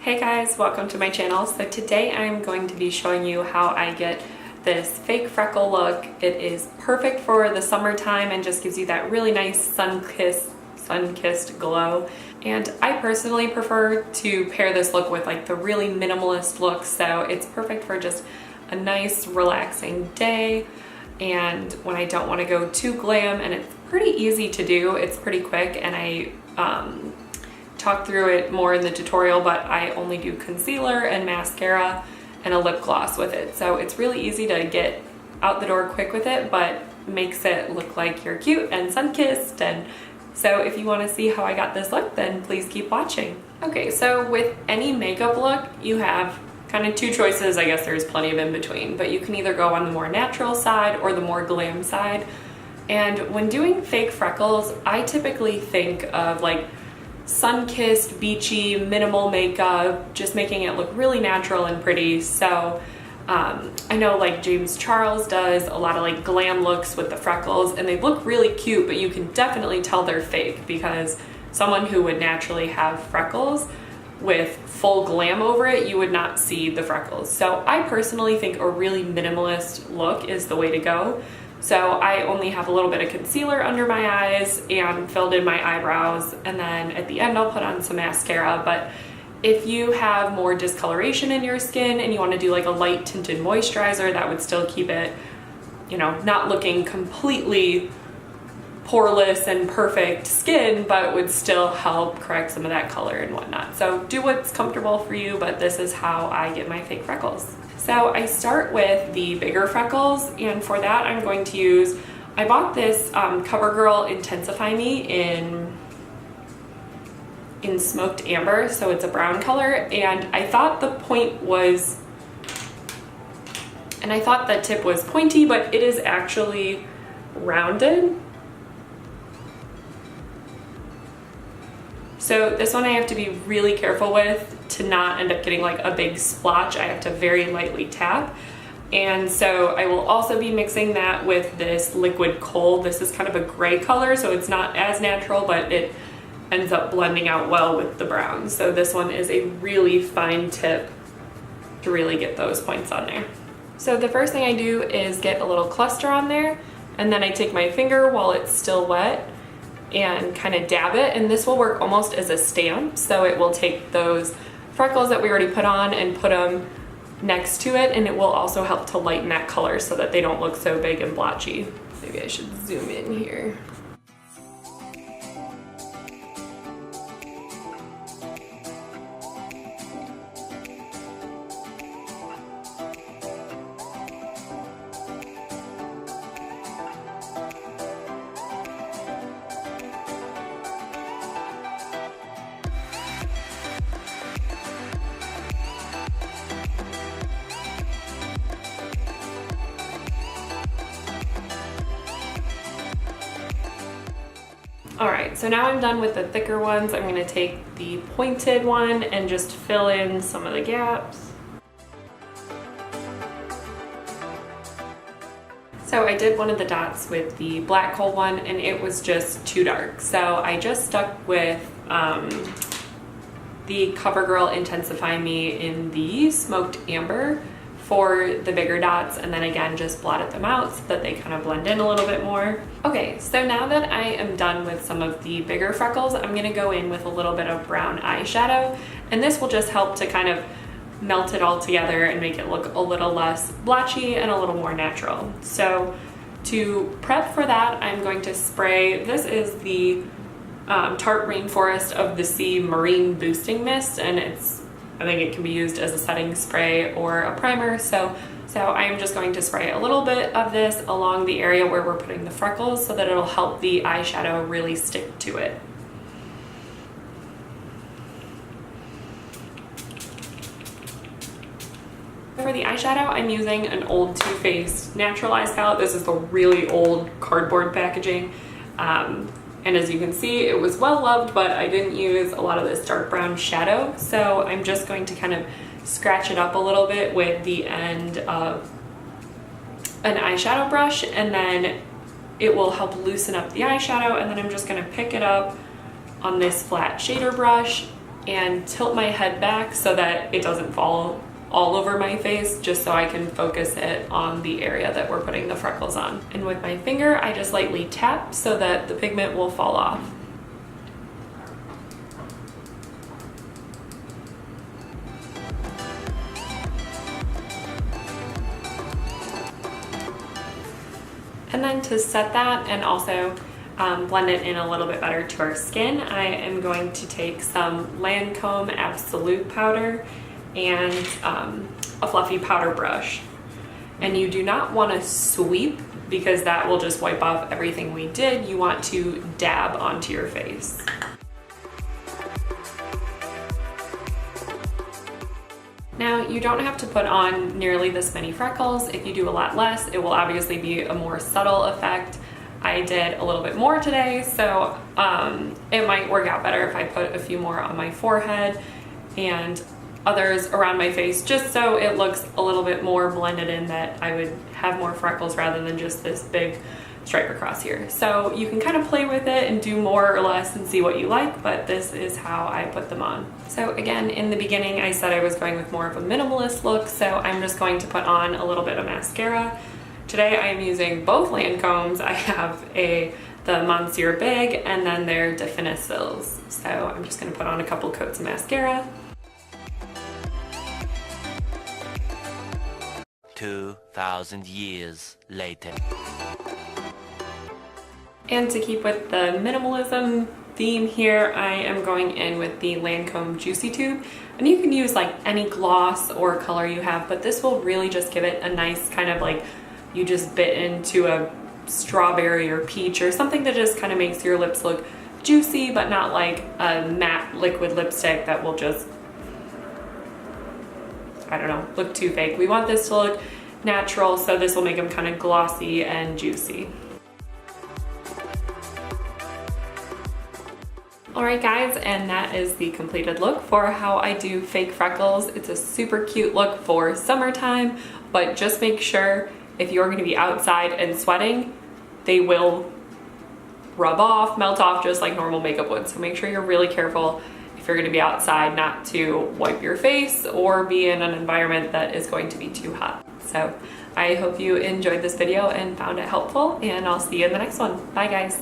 Hey guys, welcome to my channel. So today I'm going to be showing you how I get this fake freckle look. It is perfect for the summertime and just gives you that really nice sun-kissed glow. And I personally prefer to pair this look with like the really minimalist look, so it's perfect for just a nice relaxing day and when I don't want to go too glam, and it's pretty easy to do. It's pretty quick, and I talk through it more in the tutorial, but I only do concealer and mascara and a lip gloss with it. So it's really easy to get out the door quick with it, but makes it look like you're cute and sun-kissed. And so if you want to see how I got this look, then please keep watching. Okay, so with any makeup look, you have kind of two choices. I guess there's plenty of in between, but you can either go on the more natural side or the more glam side. And when doing fake freckles, I typically think of like sun-kissed, beachy, minimal makeup, just making it look really natural and pretty. So I know like James Charles does a lot of like glam looks with the freckles, and they look really cute, but you can definitely tell they're fake because someone who would naturally have freckles with full glam over it, you would not see the freckles. So I personally think a really minimalist look is the way to go. So I only have a little bit of concealer under my eyes and filled in my eyebrows, and then at the end I'll put on some mascara. But if you have more discoloration in your skin and you want to do like a light tinted moisturizer, that would still keep it, you know, not looking completely poreless and perfect skin, but would still help correct some of that color and whatnot. So do what's comfortable for you, but this is how I get my fake freckles. So I start with the bigger freckles, and for that I'm going to use, I bought this CoverGirl Intensify Me in smoked amber, so it's a brown color, and I thought the tip was pointy, but it is actually rounded. So this one I have to be really careful with to not end up getting like a big splotch. I have to very lightly tap. And so I will also be mixing that with this liquid kohl. This is kind of a gray color, so it's not as natural, but it ends up blending out well with the brown. So this one is a really fine tip to really get those points on there. So the first thing I do is get a little cluster on there, and then I take my finger while it's still wet and kind of dab it, and this will work almost as a stamp. So it will take those freckles that we already put on and put them next to it, and it will also help to lighten that color so that they don't look so big and blotchy. Maybe I should zoom in here. Alright, so now I'm done with the thicker ones. I'm going to take the pointed one and just fill in some of the gaps. So I did one of the dots with the black kohl one, and it was just too dark. So I just stuck with the CoverGirl Intensify Me in the smoked amber for the bigger dots, and then again just blotted them out so that they kind of blend in a little bit more. Okay, so now that I am done with some of the bigger freckles, I'm gonna go in with a little bit of brown eyeshadow, and this will just help to kind of melt it all together and make it look a little less blotchy and a little more natural. So to prep for that, I'm going to spray, this is the Tarte Rainforest of the Sea Marine Boosting Mist, and I think it can be used as a setting spray or a primer. So I'm just going to spray a little bit of this along the area where we're putting the freckles so that it'll help the eyeshadow really stick to it. For the eyeshadow, I'm using an old Too Faced Natural Eyes palette. This is the really old cardboard packaging. And as you can see, it was well loved, but I didn't use a lot of this dark brown shadow. So I'm just going to kind of scratch it up a little bit with the end of an eyeshadow brush, and then it will help loosen up the eyeshadow. And then I'm just going to pick it up on this flat shader brush and tilt my head back so that it doesn't fall all over my face, just so I can focus it on the area that we're putting the freckles on. And with my finger, I just lightly tap so that the pigment will fall off. And then to set that and also blend it in a little bit better to our skin, I am going to take some Lancome Absolute powder and a fluffy powder brush. And you do not want to sweep, because that will just wipe off everything we did. You want to dab onto your face. Now, you don't have to put on nearly this many freckles. If you do a lot less, it will obviously be a more subtle effect. I did a little bit more today, so it might work out better if I put a few more on my forehead and others around my face, just so it looks a little bit more blended in, that I would have more freckles rather than just this big stripe across here. So you can kind of play with it and do more or less and see what you like, but this is how I put them on. So again, in the beginning I said I was going with more of a minimalist look, so I'm just going to put on a little bit of mascara. Today I am using both Lancomes. I have the Monsieur Big and then their Definicils. So I'm just gonna put on a couple coats of mascara. 2,000 years later. And to keep with the minimalism theme here, I am going in with the Lancome Juicy Tube. And you can use like any gloss or color you have, but this will really just give it a nice kind of like you just bit into a strawberry or peach or something that just kind of makes your lips look juicy, but not like a matte liquid lipstick that will just, I don't know, look too fake. We want this to look natural, so this will make them kind of glossy and juicy. Alright guys, and that is the completed look for how I do fake freckles. It's a super cute look for summertime, but just make sure if you're going to be outside and sweating, they will rub off, melt off just like normal makeup would. So make sure you're really careful if you're going to be outside not to wipe your face or be in an environment that is going to be too hot. So I hope you enjoyed this video and found it helpful, and I'll see you in the next one. Bye guys.